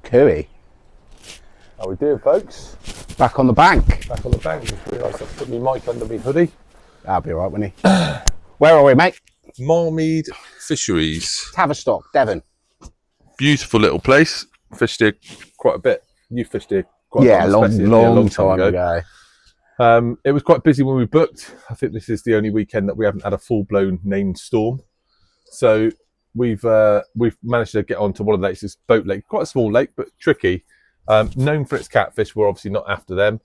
Cooey. How we doing, folks? Back on the bank. Back on the bank. Just realised I put my mic under my hoodie. That'll be alright, won't he? Where are we, mate? Milemead Fisheries. Tavistock, Devon. Beautiful little place. Fished here quite a bit. You fished here quite Yeah, a long time ago. It was quite busy when we booked. I think this is the only weekend that we haven't had a full-blown named storm. So we've managed to get onto one of the lakes, this boat lake, quite a small lake, but tricky. Known for its catfish. We're obviously not after them,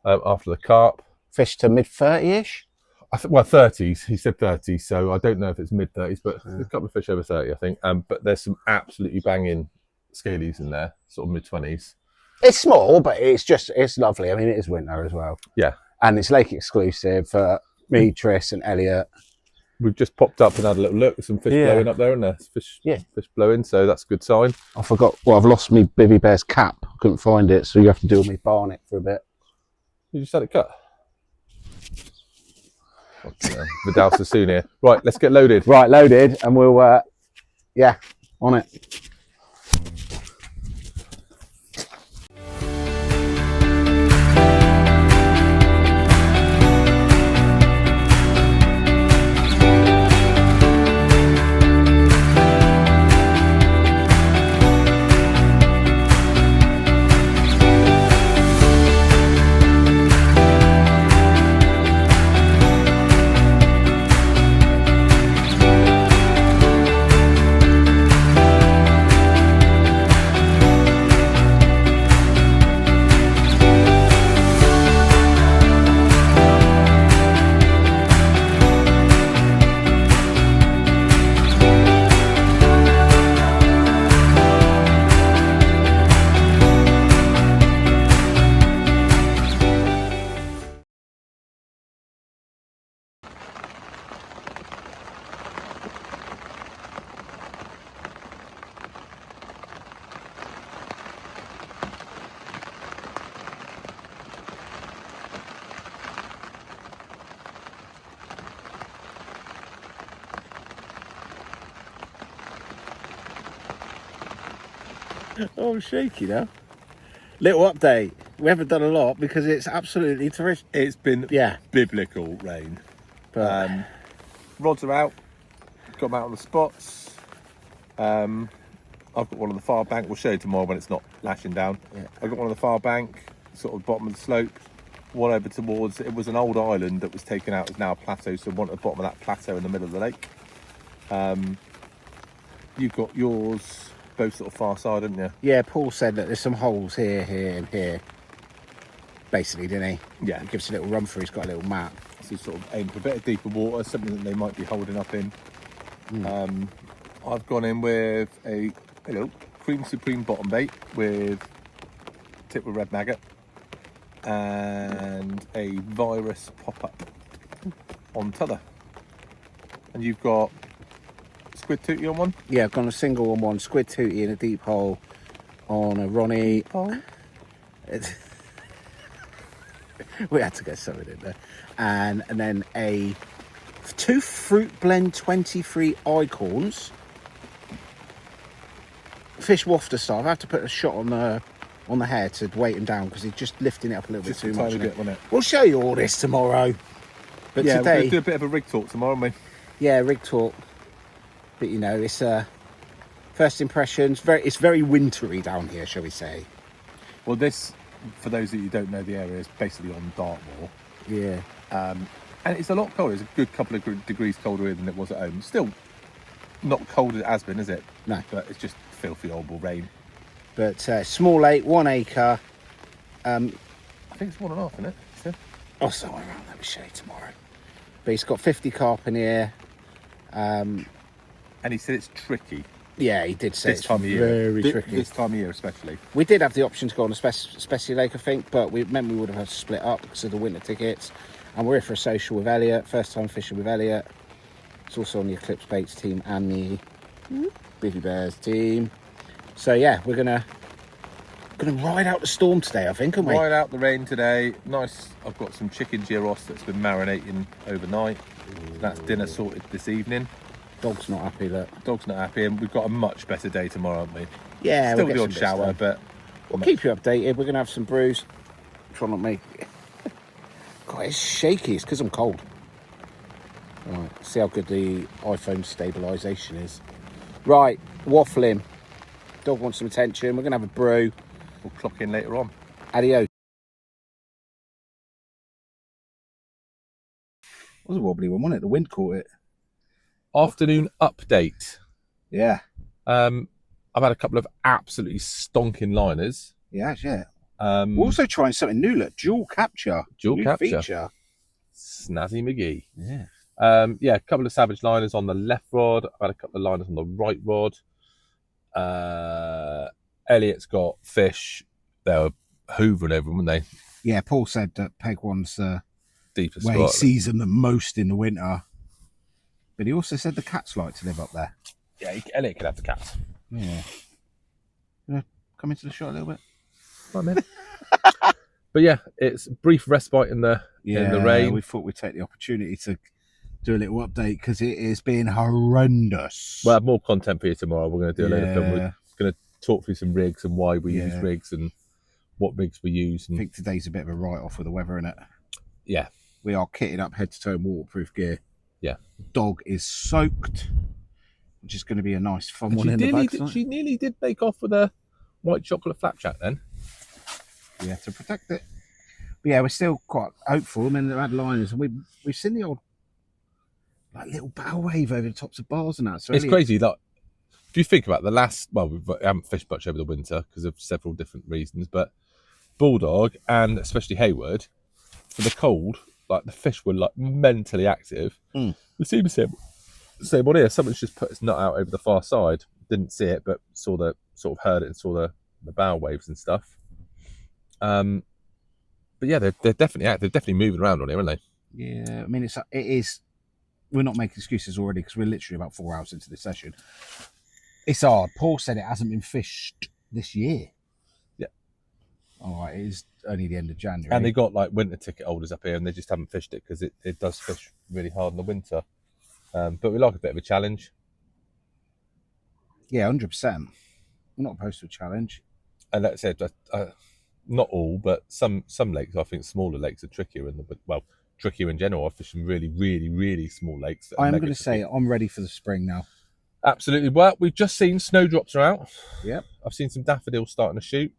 after the carp. Fish to mid-30-ish? I think, well, 30s. He said 30, so I don't know if it's mid-30s, but there's a couple of fish over 30, I think. But there's some absolutely banging scalies in there, sort of mid-20s. It's small, but it's lovely. I mean, it is winter as well. Yeah. And it's lake exclusive for me, Tris and Elliot. We've just popped up and had a little look. There's some fish blowing up there, and there's fish blowing, so that's a good sign. I forgot, well, I've lost me Bivy Bear's cap. Couldn't find it, so you have to do me barnet for a bit. You just had it cut. Vidal Sassoon here. Right, let's get loaded. Right, loaded, and we'll, on it. Oh, I'm shaky now. Little update. We haven't done a lot because it's absolutely terrific. It's been biblical rain. But Rods are out. Got them out on the spots. I've got one on the far bank. We'll show you tomorrow when it's not lashing down. Yeah. I've got one on the far bank, sort of bottom of the slope. One over towards, it was an old island that was taken out, is now a plateau, so one at the bottom of that plateau in the middle of the lake. You've got yours both sort of far side, haven't you? yeah, Paul said that there's some holes here, here, and here. Basically, didn't he? Yeah. He gives a little run through. He's got a little map. So sort of aim for a bit of deeper water, something that they might be holding up in. I've gone in with a Cream Supreme bottom bait with tip with red maggot and a virus pop-up on t'other. And you've got squid tootie on one? Yeah, I've gone a single on one, squid tootie in a deep hole on a Ronnie. Oh. We had to get something in there. And then two Fruit Blend 23 Icons. Fish wafter style. I have to put a shot on the head to weight him down because he's just lifting it up a little Just bit too a much. tiny bit, wasn't it? We'll show you all this tomorrow. But Yeah, we're today, going to do a bit of a rig talk tomorrow, aren't we? yeah, rig talk. But you know, it's first impressions. It's very wintry down here, shall we say? Well, this, for those of you who don't know the area, is basically on Dartmoor. Yeah. And it's a lot colder. It's a good couple of degrees colder here than it was at home. Still not cold as it has been, is it? No. But it's just filthy horrible rain. But small lake, 1 acre. I think it's 1.5, isn't it? So, Oh, somewhere around. Let me show you tomorrow. But he's got 50 carp in here. and he said it's tricky. Yeah, he did say This it's time of year. very tricky. This time of year especially. We did have the option to go on a Specie Lake, I think, but we meant we would have had to split up because of the winter tickets. And we're here for a social with Elliot, first time fishing with Elliot. It's also on the Eclipse Baits team and the Bivy Bears team. So yeah, we're gonna ride out the storm today, I think, aren't we? Ride out the rain today. Nice. I've got some chicken gyros that's been marinating overnight. That's dinner sorted this evening. Dog's not happy, look. Dog's not happy, and we've got a much better day tomorrow, haven't we? Yeah, Still we'll the get odd some bits shower, done. but We'll keep you updated. We're going to have some brews. Try not to make... God, it's shaky. It's because I'm cold. Right, see how good the iPhone stabilisation is. Right, waffling. Dog wants some attention. We're going to have a brew. We'll clock in later on. Adios. It was a wobbly one, wasn't it? The wind caught it. Afternoon update. Yeah. I've had a couple of absolutely stonking liners. Yeah. We're also trying something new. Look, dual capture. Dual new capture. feature. Snazzy McGee. Yeah. A couple of savage liners on the left rod. I've had a couple of liners on the right rod. Elliot's got fish. They were hoovering over them, weren't they? Yeah, Paul said that Peg one's Deepest where he spot. sees them the most in the winter. But he also said the cats like to live up there. Yeah, Elliot could have the cats. Yeah. You know, come into the shot a little bit. Right, man. But yeah, it's brief respite in the rain. We thought we'd take the opportunity to do a little update because it has been horrendous. We'll have more content for you tomorrow. We're going to do a load of film. We're going to talk through some rigs and why we use rigs and what rigs we use. And I think today's a bit of a write-off with the weather, isn't it? Yeah. We are kitted up head to toe in waterproof gear. Yeah. Dog is soaked, which is going to be a nice fun one in the back. She nearly did make off with a white chocolate flapjack then. Yeah, to protect it. But yeah, we're still quite hopeful. I mean, they've had liners, and we've seen the old like little bow wave over the tops of bars and that. So it's crazy. Like, if you think about we haven't fished much over the winter because of several different reasons, but Bulldog and especially Hayward, for the cold, like the fish were like mentally active. Mm. It seems the same one here. Someone's just put its nut out over the far side. Didn't see it, but saw the sort of heard it and saw the bow waves and stuff. But yeah, they're definitely active. They're definitely moving around on here, aren't they? Yeah, I mean, it is. We're not making excuses already because we're literally about 4 hours into this session. It's hard. Paul said it hasn't been fished this year. Yeah. All right, it is only the end of January. And they got like winter ticket holders up here and they just haven't fished it because it does fish really hard in the winter. But we like a bit of a challenge. Yeah, 100%. We're not opposed to a challenge. And like I said, not all, but some lakes, I think smaller lakes are trickier trickier in general. I fish some really, really, really small lakes. I'm going to say I'm ready for the spring now. Absolutely. Well, we've just seen snowdrops are out. Yep. I've seen some daffodils starting to shoot.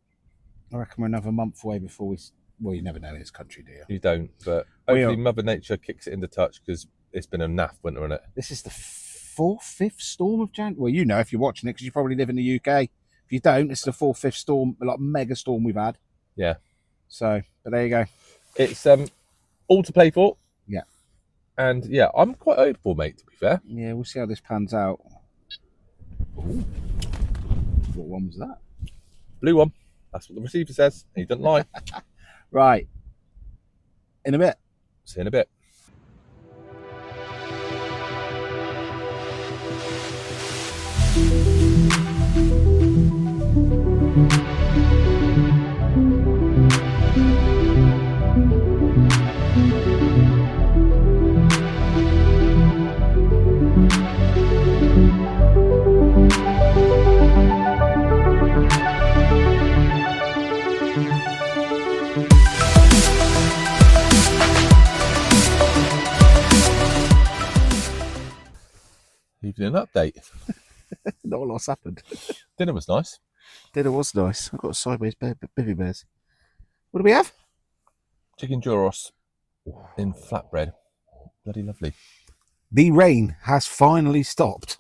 I reckon we're another month away before we... Well, you never know in this country, do you? You don't, but hopefully Mother Nature kicks it into touch because it's been a naff winter, isn't it? This is the fifth storm of January. Well, you know if you're watching it because you probably live in the UK. If you don't, it's the fifth storm, like mega storm we've had. Yeah. So, but there you go. It's all to play for. Yeah. And yeah, I'm quite hopeful, mate, to be fair. Yeah, we'll see how this pans out. Ooh. What one was that? Blue one. That's what the receiver says. He doesn't lie. Right. In a bit. See you in a bit. Evening update. Not a lot's happened. Dinner was nice. Dinner was nice. I got a sideways bivvy bears. What do we have? Chicken gyros in flatbread. Bloody lovely. The rain has finally stopped.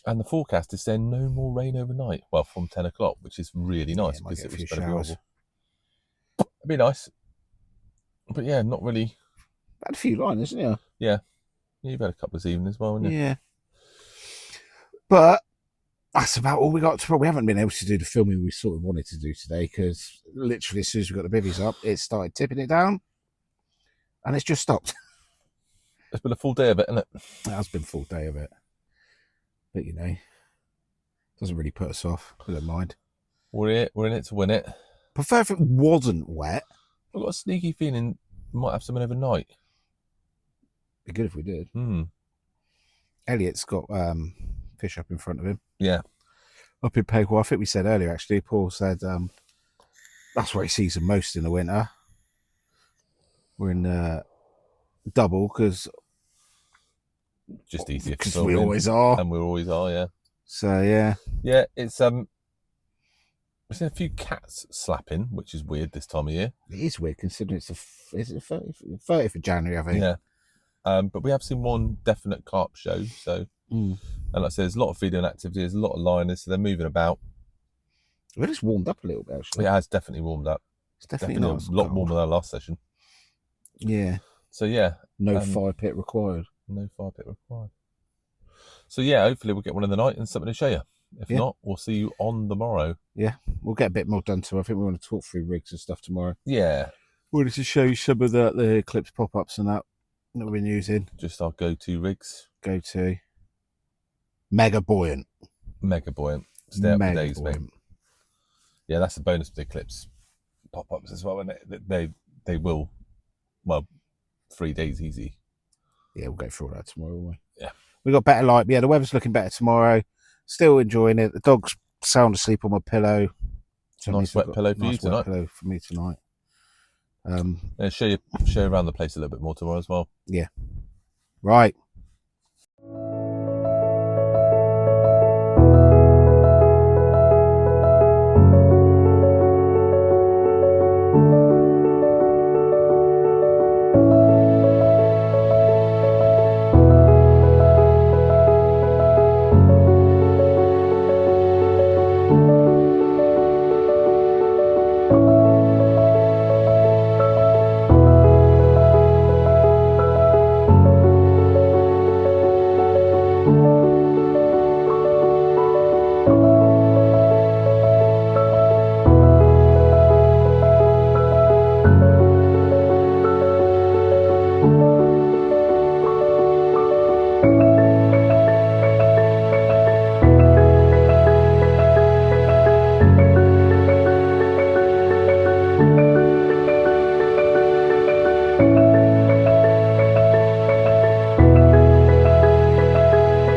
And the forecast is saying no more rain overnight. Well, from 10 o'clock, which is really nice Yeah, because it might get a was few better showers. horrible. It'd be nice. But yeah, not really. Had a few liners, didn't you? Yeah. You've had a couple this evening as well, haven't you? Yeah. But that's about all we got to. We haven't been able to do the filming we sort of wanted to do today because literally as soon as we got the bivvies up, it started tipping it down and it's just stopped. It's been a full day of it, hasn't it? It has been a full day of it. But, you know, doesn't really put us off. I don't mind. We're in it to win it. Prefer if it wasn't wet. I've got a sneaky feeling we might have something overnight. Be good if we did. Elliot's got fish up in front of him. Yeah. Up in Pegwell. I think we said earlier, actually, Paul said That's where he sees them most in the winter. We're in double because Just easier we filming, always are. and we always are, yeah. So yeah, Yeah, it's we've seen a few cats slapping, which is weird this time of year. it is weird considering it's is it 30th of January, I think. Yeah. But we have seen one definite carp show. So, and like I said, there's a lot of feeding activity, there's a lot of liners, so they're moving about. Well, it's warmed up a little bit actually. It has definitely warmed up. It's definitely nice, a lot cold. warmer than our last session. Yeah. So yeah, No fire pit required. no fire pit required. So yeah, hopefully we'll get one in the night and something to show you. If not, we'll see you on the morrow. Yeah, we'll get a bit more done tomorrow. I think we want to talk through rigs and stuff tomorrow. Yeah. We wanted to show you some of the Eclipse pop-ups and that we've been using. Just our go-to rigs. Go-to. Mega buoyant. Mega buoyant. Stay up for Mega days, mate. buoyant. Yeah, that's the bonus of the Eclipse pop-ups as well, and they will, well, 3 days easy. Yeah, we'll go through all that tomorrow, won't we? Yeah. We got better light. Yeah, the weather's looking better tomorrow. Still enjoying it. The dog's sound asleep on my pillow. So Nice wet pillow for you wet tonight. pillow for me tonight. Yeah, show you around the place a little bit more tomorrow as well. Yeah. Right.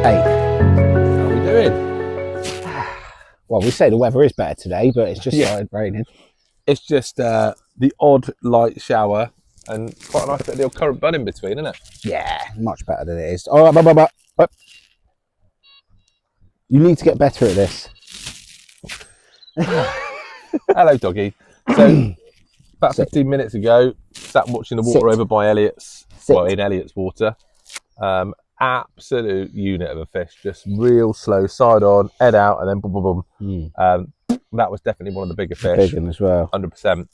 How are we doing? Well, we say the weather is better today, but it's just started raining. It's just the odd light shower and quite a nice bit of the old current bud in between, isn't it? Yeah, much better than it is. All right, but you need to get better at this. Hello, doggy. So, about 15 minutes ago, sat watching the water over by Elliot's, well, in Elliot's water. Absolute unit of a fish, just real slow, side on, head out, and then boom, boom, boom. That was definitely one of the bigger fish. Big one as well. 100%.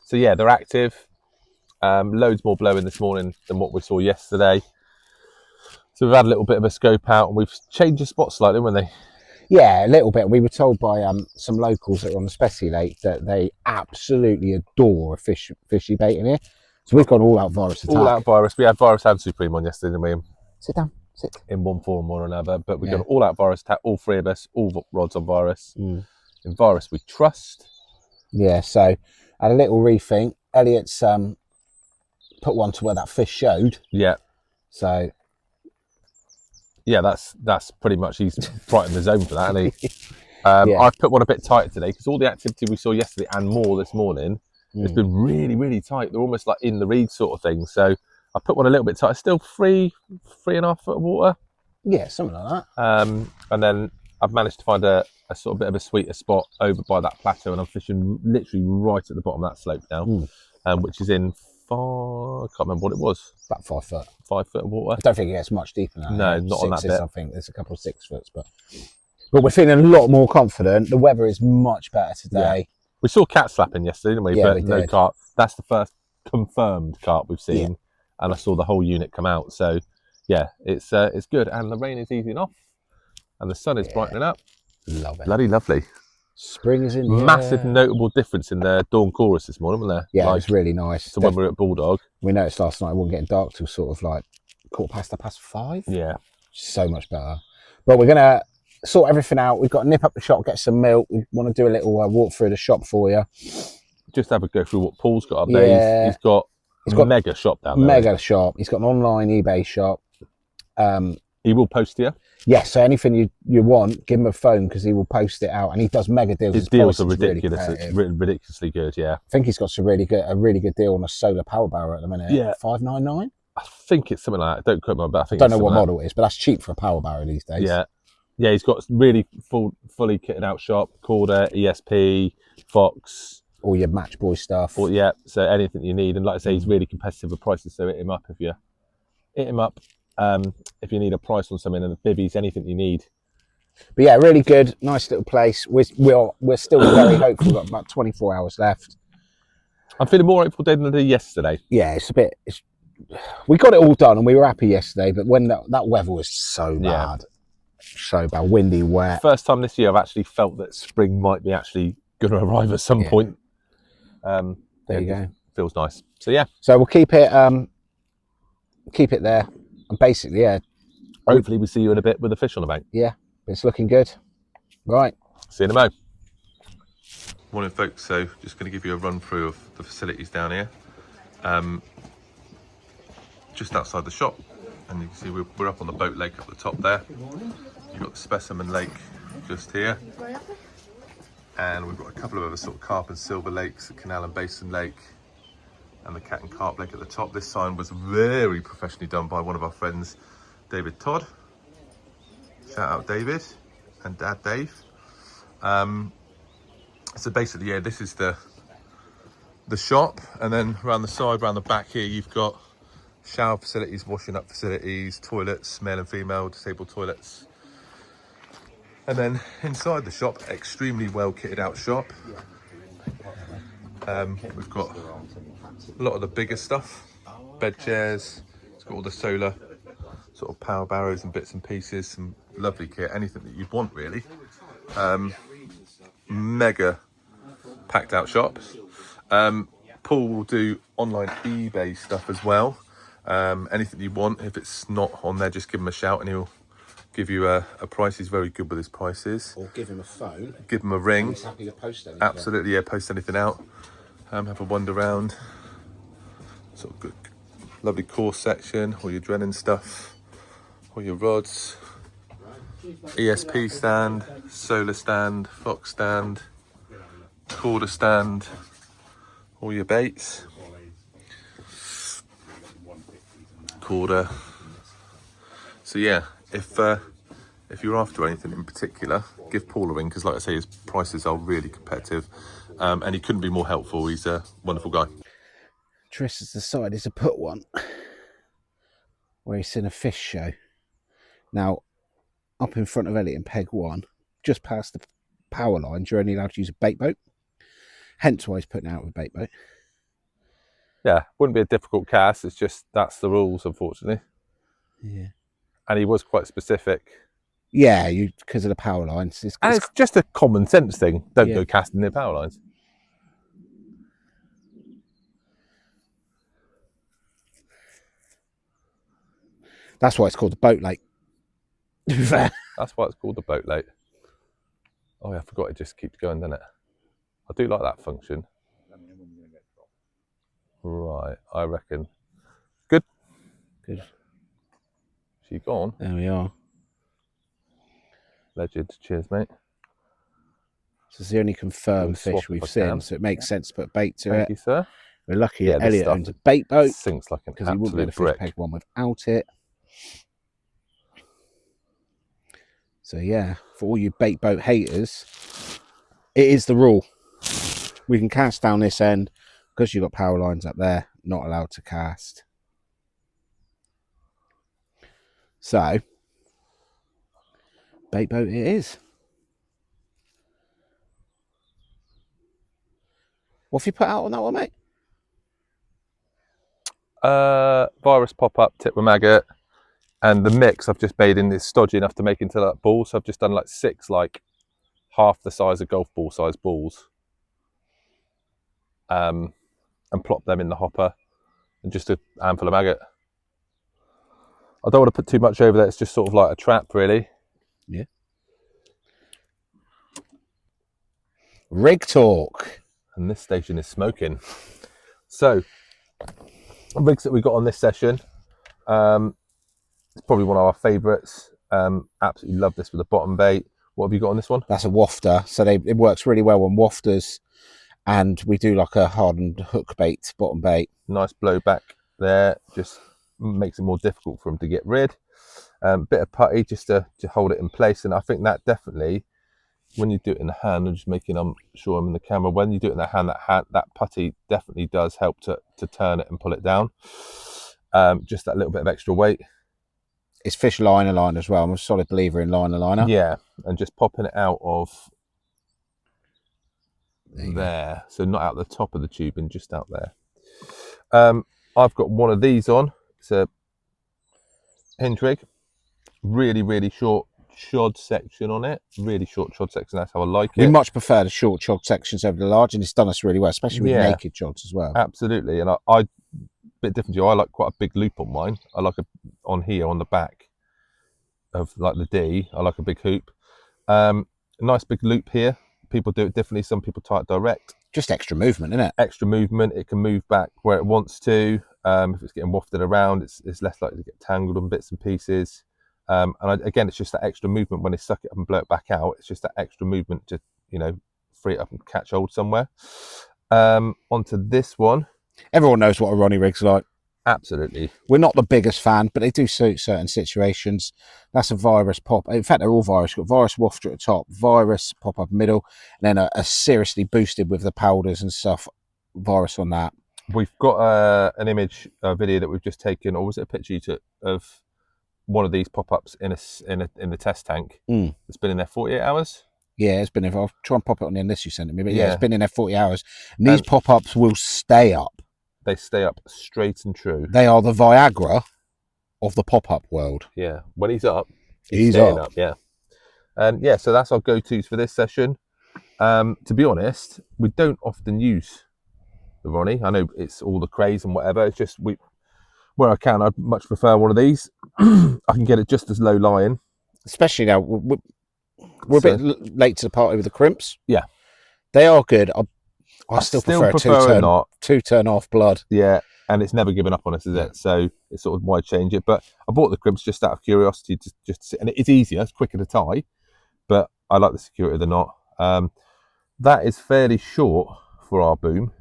So yeah, they're active. Loads more blowing this morning than what we saw yesterday. So we've had a little bit of a scope out, and we've changed the spot slightly, haven't they? Yeah, a little bit. We were told by some locals that are on the Spessy Lake that they absolutely adore a fishy bait in here. So we've gone all out virus attack. All out virus. We had virus and supreme on yesterday, didn't we? Sit down. Sit. In one form or another, but we've gone all out virus attack. All three of us, all rods on virus. In virus, we trust. Yeah. So had a little rethink. Elliot's put one to where that fish showed. Yeah. So. Yeah, that's pretty much, he's right in the zone for that, isn't he? I've put one a bit tighter today because all the activity we saw yesterday and more this morning, it's been really, really tight. They're almost like in the reed sort of thing. So I put one a little bit tighter, still 3.5 foot of water. Yeah, something like that. And then I've managed to find a sort of bit of a sweeter spot over by that plateau, and I'm fishing literally right at the bottom of that slope now, which is in I can't remember what it was. About 5 foot. 5 foot of water. I don't think it gets much deeper than that. No, not on that bit. I think there's a couple of 6 foots, but we're feeling a lot more confident. The weather is much better today. Yeah. We saw cat slapping yesterday, didn't we? Yeah, but we no did. carp. That's the first confirmed carp we've seen, and I saw the whole unit come out. So yeah, it's good, and the rain is easing off, and the sun is brightening up. Love it. Bloody lovely. Spring is in here. Massive notable difference in the dawn chorus this morning, wasn't there? Yeah, it was really nice. So when we were at Bulldog, we noticed last night it wasn't getting dark till sort of like 5:15. Yeah. So much better. But we're gonna sort everything out. We've got to nip up the shop, get some milk. We want to do a little walk through the shop for you. Just have a go through what Paul's got up there. He's got a mega shop down there. Mega shop. He's got an online eBay shop. He will post to you. Yes, so anything you want, give him a phone because he will post it out, and he does mega deals. His deals are price is really ridiculous. It's competitive. ridiculously good. Yeah. I think he's got a really good deal on a solar power barrow at the minute. Yeah. 599. I think it's something like that. Don't quote me, but I think Don't know it's what something like model it is, but that's cheap for a power barrow these days. that. Yeah. He's got really fully kitted out shop. Corda, ESP, Fox. All your match boy stuff. Or so anything you need. And like I say, he's really competitive with prices. So hit him up if you need a price on something, and the bivvies, anything you need. But yeah, really good, nice little place. We're still very hopeful. We've got about 24 hours left. I'm feeling more hopeful today than I did yesterday. Yeah, we got it all done and we were happy yesterday, but when that weather was so bad, so bad, windy, wet. First time this year I've actually felt that spring might be actually going to arrive at some point. There you go. Feels nice. So yeah. So we'll keep it there, and basically, hopefully we see you in a bit with a fish on the bank. Yeah, it's looking good. Right. See you in a mo. Morning folks, so just going to give you a run through of the facilities down here. Just outside the shop, and you can see we're up on the boat lake up the top there. You've got the specimen lake just here, and we've got a couple of other sort of carp and silver lakes, the canal and basin lake, and the cat and carp lake at the top. This sign was very professionally done by one of our friends, David Todd. Shout out David and Dad Dave. So basically, yeah, this is the shop, and then around the side, around the back here, you've got shower facilities, washing up facilities, toilets, male and female disabled toilets. And then inside the shop, extremely well kitted out shop. We've got a lot of the bigger stuff, bed chairs. It's got all the solar sort of power barrows and bits and pieces, some lovely kit, anything that you'd want really. Mega packed out shop. Paul will do online eBay stuff as well. Anything you want, if it's not on there, just give him a shout and he'll give you a price. He's very good with his prices. Or give him a phone. Give him a ring. He's happy to post anything. Absolutely, yeah, post anything out. Have a wander around. Sort of good, lovely course section, all your drenning stuff, all your rods, ESP stand, solar stand, Fox stand, Corda stand, all your baits, Corda. So yeah, if you're after anything in particular, give Paul a ring, because like I say, his prices are really competitive, and he couldn't be more helpful. He's a wonderful guy. Tris has decided to put one where he's seen a fish show. Now, up in front of Elliot and Peg 1, just past the power lines, you're only allowed to use a bait boat. Hence why he's putting it out with a bait boat. Yeah, wouldn't be a difficult cast. It's just that's the rules, unfortunately. Yeah. And he was quite specific. Yeah, because of the power lines. It's just a common sense thing. Don't go casting near power lines. That's why it's called the boat lake. To be fair. That's why it's called the boat lake. Oh yeah, I forgot it just keeps going, doesn't it? I do like that function. Right, I reckon. Good. Good. She gone. There we are. Legend. Cheers, mate. This is the only confirmed fish we've seen, so it makes sense to put bait to it. Thank you, sir. We're lucky that Elliot owns a bait boat. Sinks like an because he wouldn't be able to absolute fish brick. Peg 1 without it. So yeah, for all you bait boat haters, it is the rule. We can cast down this end because you've got power lines up there, not allowed to cast. So, bait boat it is. What have you put out on that one, mate? Virus pop-up, tip with maggot, and the mix I've just made in is stodgy enough to make into that ball, so I've just done like 6 like half the size of golf ball size balls, and plop them in the hopper, and just a handful of maggot. I don't want to put too much over there, it's just sort of like a trap really. Yeah. Rig talk. And this station is smoking. So, rigs that we got on this session, It's probably one of our favourites. Absolutely love this with the bottom bait. What have you got on this one? That's a wafter, so it works really well on wafters, and we do like a hardened hook bait, bottom bait. Nice blowback there, just makes it more difficult for them to get rid. Bit of putty just to hold it in place, and I think that definitely, when you do it in the hand, I'm just making sure I'm in the camera. When you do it in the hand, that putty definitely does help to turn it and pull it down. Just that little bit of extra weight. It's fish liner line as well. I'm a solid believer in liner liner. Yeah, and just popping it out of there. So not out the top of the tubing, just out there. I've got one of these on. It's a hinge rig. Really short chod section on it. Really short chod section. That's how I like it. We much prefer the short chod sections over the large, and it's done us really well, especially with naked chods as well. Absolutely. And I bit different to you. I like quite a big loop on mine. I like on here on the back of like the D. I like a big hoop. Nice big loop here. People do it differently. Some people tie it direct. Just extra movement, isn't it? Extra movement. It can move back where it wants to. If it's getting wafted around, it's less likely to get tangled on bits and pieces. Again, it's just that extra movement when they suck it up and blow it back out. It's just that extra movement to, free it up and catch hold somewhere. Onto this one. Everyone knows what a Ronnie rig's like. Absolutely. We're not the biggest fan, but they do suit certain situations. That's a virus pop. In fact, they're all virus. You've got virus wafter at the top, virus pop up middle, and then a seriously boosted with the powders and stuff, virus on that. We've got an image, a video that we've just taken, or was it a picture you took of one of these pop-ups in the test tank? It's been in there 48 hours. Yeah, it's been in. I'll try and pop it on the list you sent me, but yeah, it's been in there 40 hours. And these pop-ups will stay up. They stay up straight and true. They are the Viagra of the pop-up world. Yeah, when he's up, he's up. Yeah, and yeah, so that's our go-tos for this session. To be honest, we don't often use the Ronnie. I know it's all the craze and whatever. It's just where I can, I'd much prefer one of these. I can get it just as low lying. Especially now, we're a bit late to the party with the crimps. Yeah, they are good. I still prefer a two-turn off blood. Yeah, and it's never given up on us, is it? So it's sort of why change it. But I bought the crimps just out of curiosity, just to sit, and it's easier, it's quicker to tie. But I like the security of the knot. That is fairly short for our boom.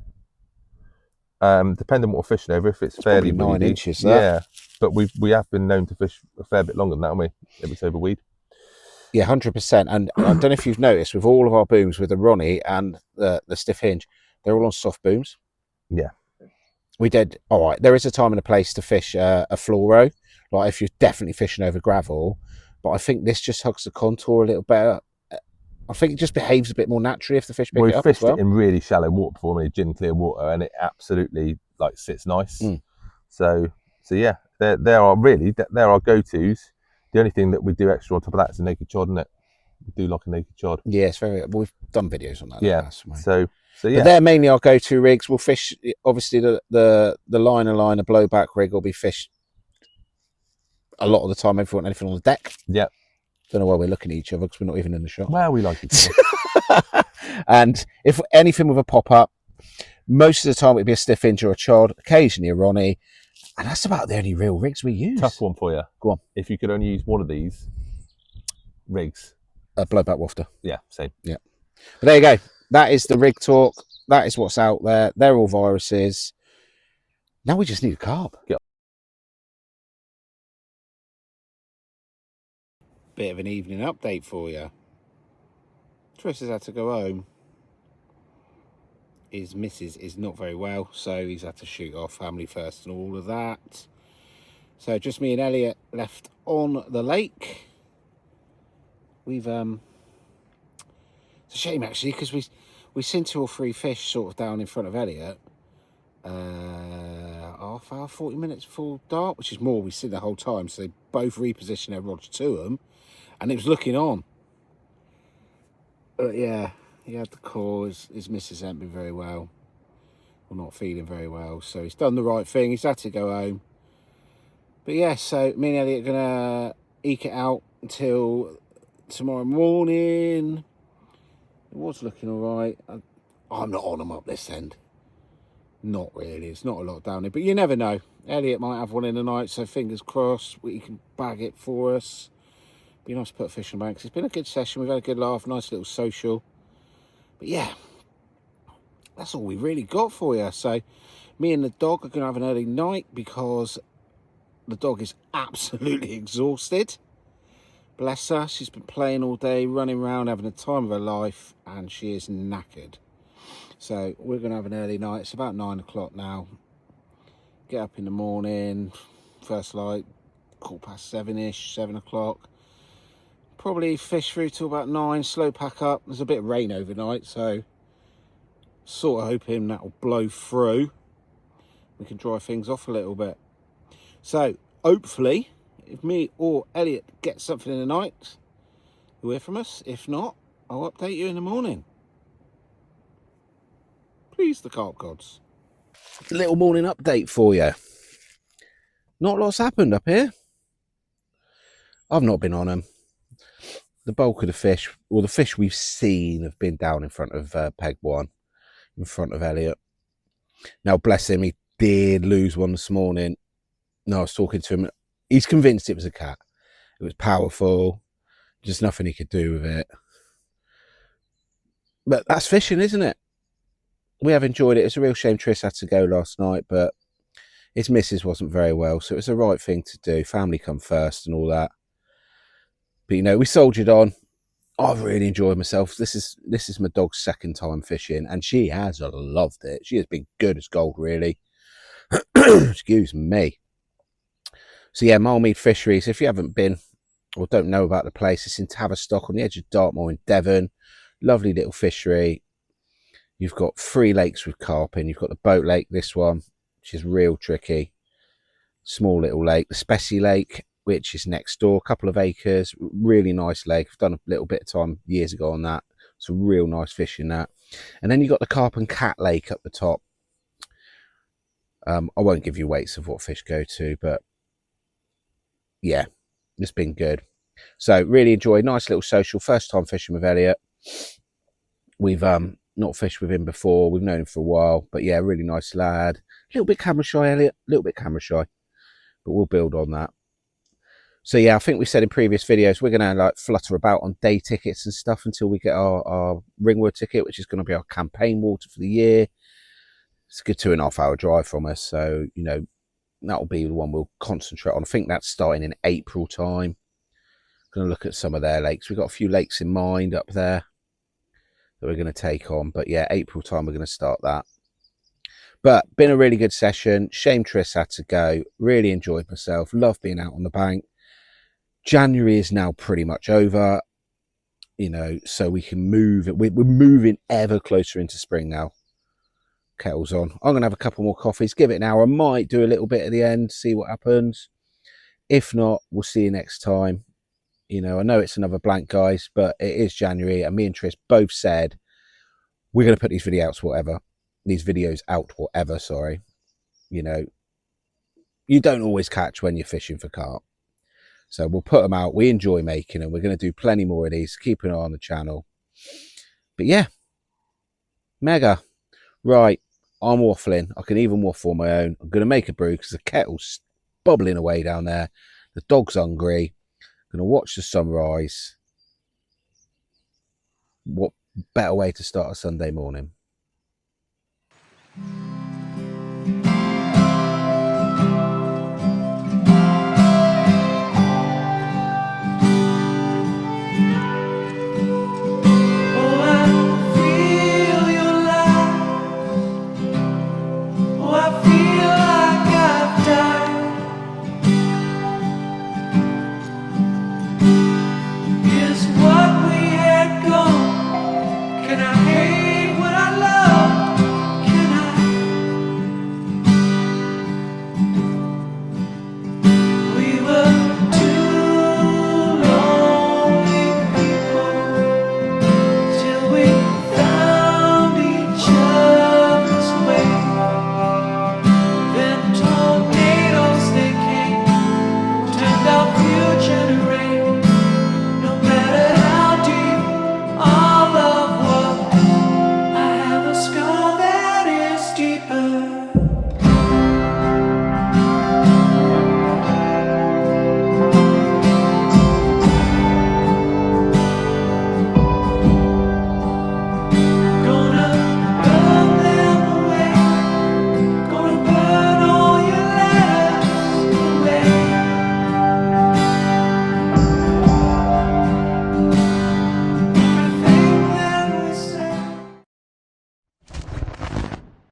Depending on what we're fishing over, if it's fairly 9 weedy, inches. Yeah, but we have been known to fish a fair bit longer than that, haven't we? If it's over weed. Yeah, 100%. And I don't know if you've noticed, with all of our booms, with the Ronnie and the stiff hinge, they're all on soft booms. Yeah. We did, all right, there is a time and a place to fish a fluoro, like if you're definitely fishing over gravel, but I think this just hugs the contour a little better. I think it just behaves a bit more naturally if the fish pick it up. We fished it in really shallow water before, in gin clear water, and it absolutely sits nice. So yeah, they're our go-tos. The only thing that we do extra on top of that is a naked chod, isn't it? We do like a naked chod. Yeah, it's we've done videos on that. Yeah. So yeah. But they're mainly our go-to rigs. We'll fish, obviously the liner blowback rig will be fished a lot of the time if we want anything on the deck. Yeah. Don't know why we're looking at each other because we're not even in the shop. Well, we like each other. And if anything with a pop-up, most of the time it'd be a stiff hinge or a chod, occasionally a Ronnie. And that's about the only real rigs we use. Tough one for you. Go on. If you could only use one of these rigs. A blowback wafter. Yeah, same. Yeah. But there you go. That is the rig talk. That is what's out there. They're all viruses. Now we just need a carp. Bit of an evening update for you. Tris has had to go home. His missus is not very well, so he's had to shoot off, family first and all of that. So just me and Elliot left on the lake. We've it's a shame actually, because we seen 2 or 3 fish sort of down in front of Elliot. Half hour, 40 minutes before dark, which is more we seen the whole time. So they both repositioned their rods to them, and it was looking on. But yeah, he had the call. His missus hadn't been very well, or not feeling very well, so he's done the right thing. He's had to go home. But yeah, so me and Elliot are gonna eke it out until tomorrow morning. It was looking all right. I'm not on them up this end. Not really. It's not a lot down here, but you never know. Elliot might have one in the night, so fingers crossed he can bag it for us. Be nice to put a fish in the bank. It's been a good session. We've had a good laugh, nice little social. But yeah, that's all we've really got for you. So me and the dog are going to have an early night because the dog is absolutely exhausted. Bless her. She's been playing all day, running around, having the time of her life, and she is knackered. So we're going to have an early night. It's about 9 o'clock now. Get up in the morning, first light, 7:15ish, 7 o'clock. Probably fish through till about 9, slow pack up. There's a bit of rain overnight, so sort of hoping that will blow through. We can dry things off a little bit. So hopefully, if me or Elliot get something in the night, you'll hear from us. If not, I'll update you in the morning. Please, the carp gods. Little morning update for you. Not lots happened up here. I've not been on them. The bulk of the fish, or the fish we've seen, have been down in front of Peg 1, in front of Elliot. Now, bless him, he did lose one this morning. No, I was talking to him. He's convinced it was a cat. It was powerful. Just nothing he could do with it. But that's fishing, isn't it? We have enjoyed it. It's a real shame Tris had to go last night, but his missus wasn't very well, so it was the right thing to do. Family come first and all that. But, you know, we soldiered on. I've really enjoyed myself. This is my dog's second time fishing, and she has loved it. She has been good as gold, really. Excuse me. So yeah, Milemead Fisheries, if you haven't been or don't know about the place, it's in Tavistock on the edge of Dartmoor in Devon. Lovely little fishery. You've got 3 lakes with carp in. You've got the boat lake, this one, which is real tricky. Small little lake. The Specie Lake, which is next door, a couple of acres. Really nice lake. I've done a little bit of time years ago on that. Some real nice fish in that. And then you've got the Carp and Cat Lake up the top. I won't give you weights of what fish go to, but yeah, it's been good. So really enjoyed. Nice little social. First time fishing with Elliot. We've not fished with him before. We've known him for a while, but yeah, really nice lad. A little bit camera shy, Elliot. A little bit camera shy, but we'll build on that. So yeah, I think we said in previous videos we're going to like flutter about on day tickets and stuff until we get our Ringwood ticket, which is going to be our campaign water for the year. It's a good 2.5 hour drive from us, so you know that'll be the one we'll concentrate on. I think that's starting in April time. Going to look at some of their lakes. We've got a few lakes in mind up there that we're going to take on, but yeah, April time we're going to start that. But been a really good session. Shame Tris had to go. Really enjoyed myself. Love being out on the bank. January is now pretty much over, you know, so we can move. We're moving ever closer into spring now. Kettle's on. I'm going to have a couple more coffees, give it an hour. I might do a little bit at the end, see what happens. If not, we'll see you next time. You know, I know it's another blank, guys, but it is January, and me and Tris both said we're going to put these videos out whatever, sorry. You know, you don't always catch when you're fishing for carp. So we'll put them out. We enjoy making them. We're going to do plenty more of these. Keep an eye on the channel. But yeah, mega. Right, I'm waffling. I can even waffle on my own. I'm going to make a brew because the kettle's bubbling away down there. The dog's hungry. I'm going to watch the sunrise. What better way to start a Sunday morning?